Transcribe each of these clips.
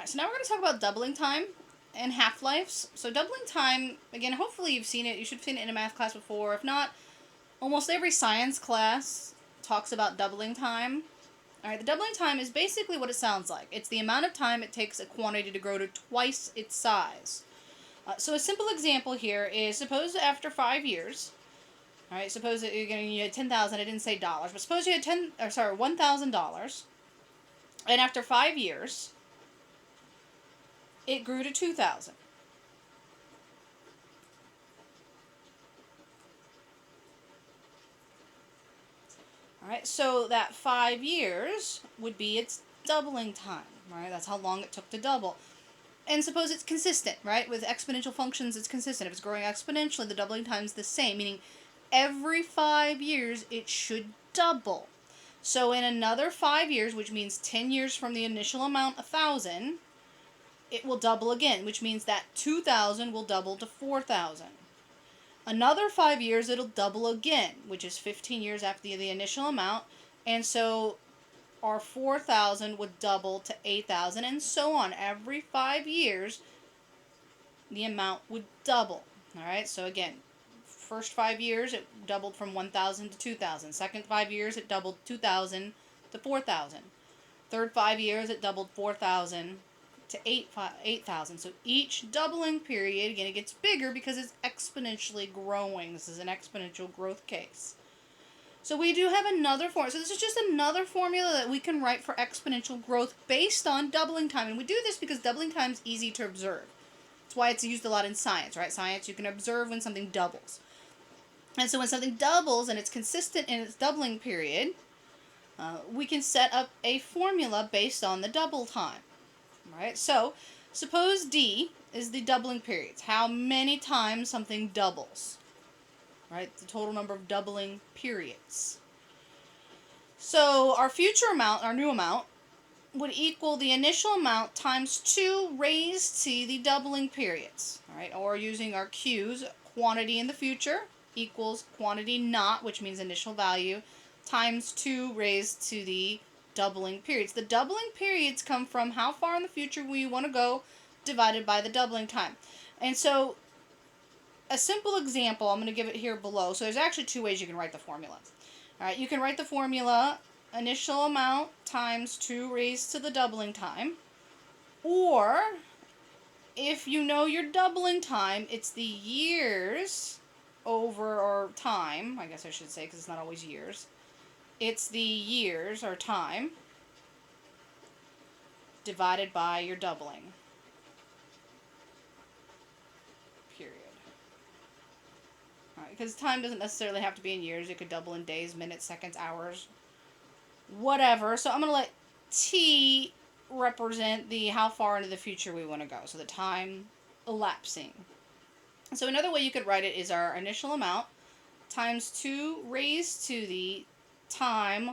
Alright, so now we're going to talk about doubling time and half-lives. So doubling time, again, hopefully you've seen it. You should have seen it in a math class before. If not, almost every science class talks about doubling time. Alright, the doubling time is basically what it sounds like. It's the amount of time it takes a quantity to grow to twice its size. So a simple example here is, suppose after 5 years, alright, suppose that you had 10,000, I didn't say dollars, but suppose you had $1,000, and after 5 years, it grew to 2,000. Alright, so that 5 years would be its doubling time, right? That's how long it took to double. And suppose it's consistent, right? With exponential functions, it's consistent. If it's growing exponentially, the doubling time is the same, meaning every 5 years it should double. So in another 5 years, which means 10 years from the initial amount, 1,000, it will double again, which means that 2,000 will double to 4,000. Another 5 years, it'll double again, which is 15 years after the initial amount, and so our 4,000 would double to 8,000, and so on. Every 5 years, the amount would double. Alright, so again, first 5 years, it doubled from 1,000 to 2,000. Second 5 years, it doubled 2,000 to 4,000. Third 5 years, it doubled 4,000 to 8,000. So each doubling period, again, it gets bigger because it's exponentially growing. This is an exponential growth case. So we do have another formula. So this is just another formula that we can write for exponential growth based on doubling time. And we do this because doubling time is easy to observe. That's why it's used a lot in science, right? Science, you can observe when something doubles. And so when something doubles and it's consistent in its doubling period, we can set up a formula based on the double time. Right? So, suppose D is the doubling periods. How many times something doubles. Right? The total number of doubling periods. So, our future amount, our new amount, would equal the initial amount times 2 raised to the doubling periods. Alright? Or using our Q's, quantity in the future equals quantity not, which means initial value, times 2 raised to the doubling periods. The doubling periods come from how far in the future we want to go divided by the doubling time. And so a simple example, I'm going to give it here below. So there's actually 2 ways you can write the formula. Alright, you can write the formula initial amount times 2 raised to the doubling time. Or if you know your doubling time, it's the years over, or time, I guess I should say, because it's not always years. It's the years, or time, divided by your doubling period. Alright, because time doesn't necessarily have to be in years. It could double in days, minutes, seconds, hours, whatever. So I'm going to let T represent the how far into the future we want to go. So the time elapsing. So another way you could write it is our initial amount times 2 raised to the time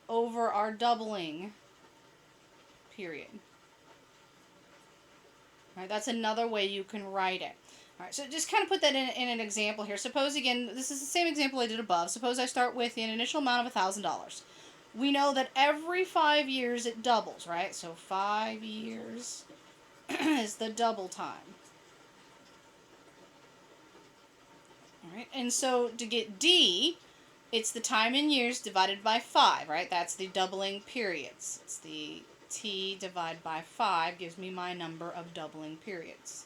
over our doubling period. All right, that's another way you can write it. All right, so just kind of put that in an example here. Suppose, again, this is the same example I did above. Suppose I start with an initial amount of $1,000. We know that every 5 years it doubles, right? So 5 years is the double time. All right, and so to get D, it's the time in years divided by 5, right? That's the doubling periods. It's the T divided by 5 gives me my number of doubling periods.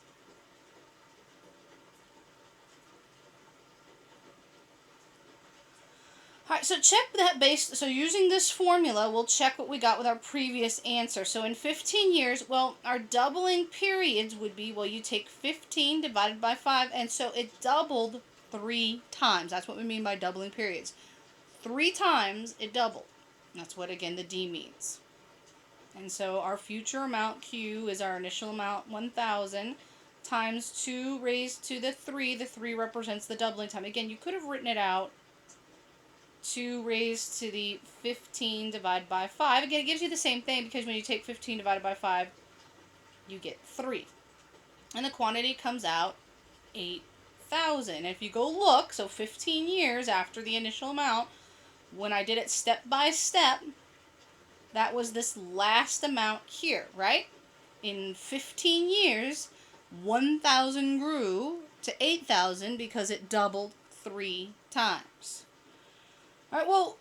Alright, so check that so using this formula, we'll check what we got with our previous answer. So in 15 years, well, our doubling periods would be, well, you take 15 divided by 5, and so it doubled 3 times. That's what we mean by doubling periods. 3 times it doubled. That's what, again, the D means. And so our future amount, Q, is our initial amount, 1,000, times 2 raised to the 3. The 3 represents the doubling time. Again, you could have written it out 2 raised to the 15 divided by 5. Again, it gives you the same thing because when you take 15 divided by 5, you get 3. And the quantity comes out 8,000. And if you go look, so 15 years after the initial amount, when I did it step by step, that was this last amount here, right? in 15 years, 1,000 grew to 8,000 because it doubled 3 times. All right, well,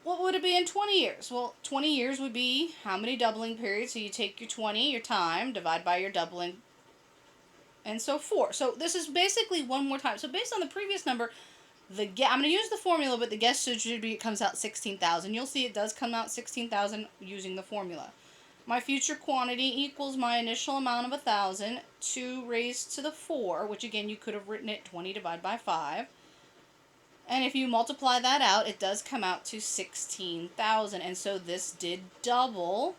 what would it be in 20 years? Well, 20 years would be how many doubling periods? So you take your 20, your time, divide by your doubling, and so 4. So this is basically one more time. So based on the previous number, I'm going to use the formula, but the guess should be it comes out 16,000. You'll see it does come out 16,000 using the formula. My future quantity equals my initial amount of 1,000, 2 raised to the 4, which again you could have written it 20 divided by 5. And if you multiply that out, it does come out to 16,000. And so this did double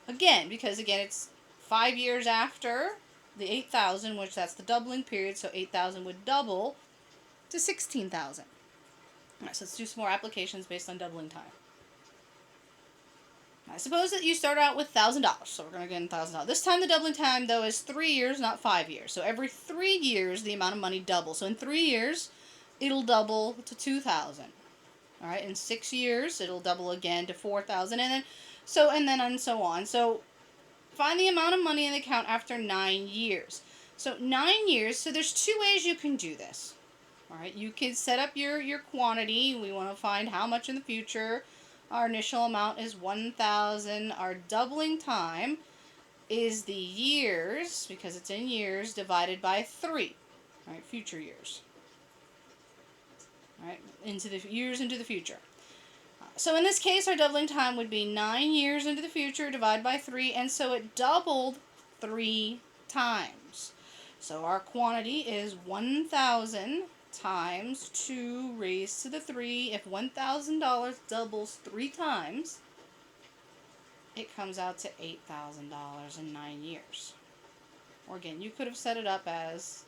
again, because again it's 5 years after the 8,000, which that's the doubling period, so 8,000 would double to 16,000. Alright, so let's do some more applications based on doubling time. I suppose that you start out with $1,000, so we're going to get $1,000. This time the doubling time, though, is 3 years, not 5 years. So every 3 years, the amount of money doubles. So in 3 years, it'll double to 2,000. All right, in 6 years, it'll double again to 4,000, and so on. So find the amount of money in the account after 9 years. So 9 years. So there's 2 ways you can do this. All right, you can set up your quantity. We want to find how much in the future. Our initial amount is 1,000. Our doubling time is the years, because it's in years, divided by 3. All right, future years. All right, into the years into the future. So in this case, our doubling time would be 9 years into the future divided by 3, and so it doubled 3 times. So our quantity is 1,000 times 2 raised to the 3. If $1,000 doubles 3 times, it comes out to $8,000 in 9 years. Or again, you could have set it up as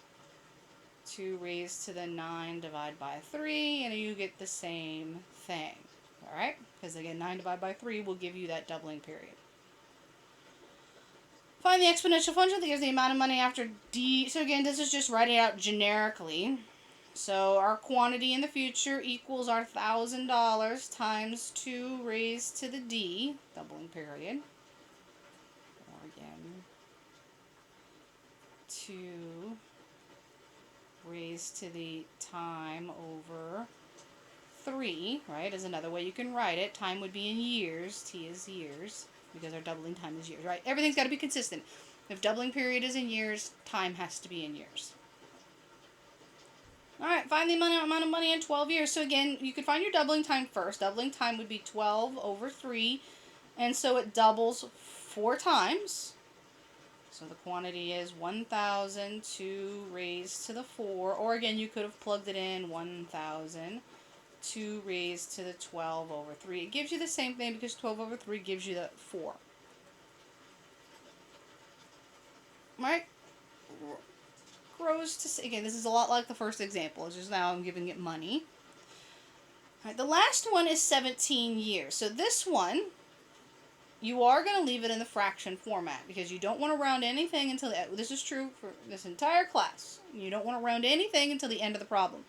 2 raised to the 9 divided by 3, and you get the same thing. Alright? Because again, 9 divided by 3 will give you that doubling period. Find the exponential function that gives the amount of money after d. So again, this is just writing it out generically. So our quantity in the future equals our $1,000 times 2 raised to the d, doubling period. Or again, 2 raised to the time over 3, right, is another way you can write it. Time would be in years. T is years, because our doubling time is years, right? Everything's got to be consistent. If doubling period is in years, time has to be in years. All right, find the amount of money in 12 years. So again, you could find your doubling time first. Doubling time would be 12 over 3, and so it doubles 4 times. So the quantity is 1,000, 2 raised to the 4, or again, you could have plugged it in, 1,000, 2 raised to the 12 over 3. It gives you the same thing because 12 over 3 gives you the 4. Right? Grows to, again, this is a lot like the first example. It's just now I'm giving it money. All right, the last one is 17 years. So this one, you are going to leave it in the fraction format because you don't want to round anything until this is true for this entire class. You don't want to round anything until the end of the problem.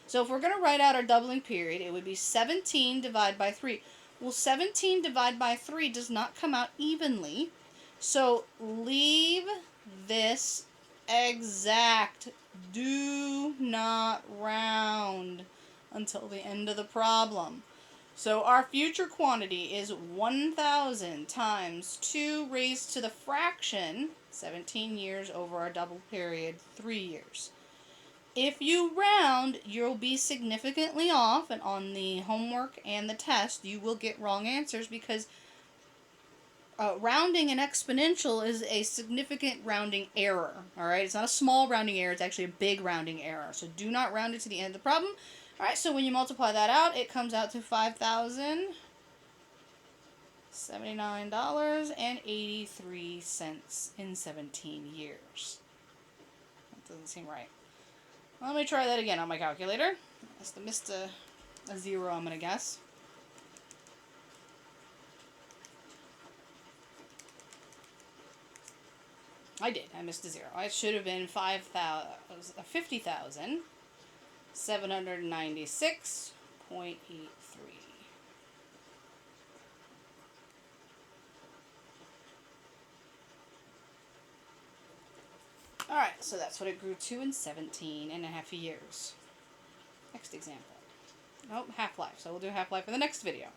So if we're going to write out our doubling period, it would be 17 divided by 3. Well, 17 divided by 3 does not come out evenly. So leave this exact. Do not round until the end of the problem. So our future quantity is 1,000 times 2 raised to the fraction, 17 years over our double period, 3 years. If you round, you'll be significantly off, and on the homework and the test, you will get wrong answers because rounding an exponential is a significant rounding error. All right, it's not a small rounding error; it's actually a big rounding error. So do not round it to the end of the problem. All right, so when you multiply that out, it comes out to $5,079.83 in 17 years. That doesn't seem right. Let me try that again on my calculator. I must have missed a 0, I'm going to guess. I did. I missed a 0. It should have been 50,796.83. Alright, so that's what it grew to in 17.5 years. Next example. Nope, half-life. So we'll do half-life in the next video.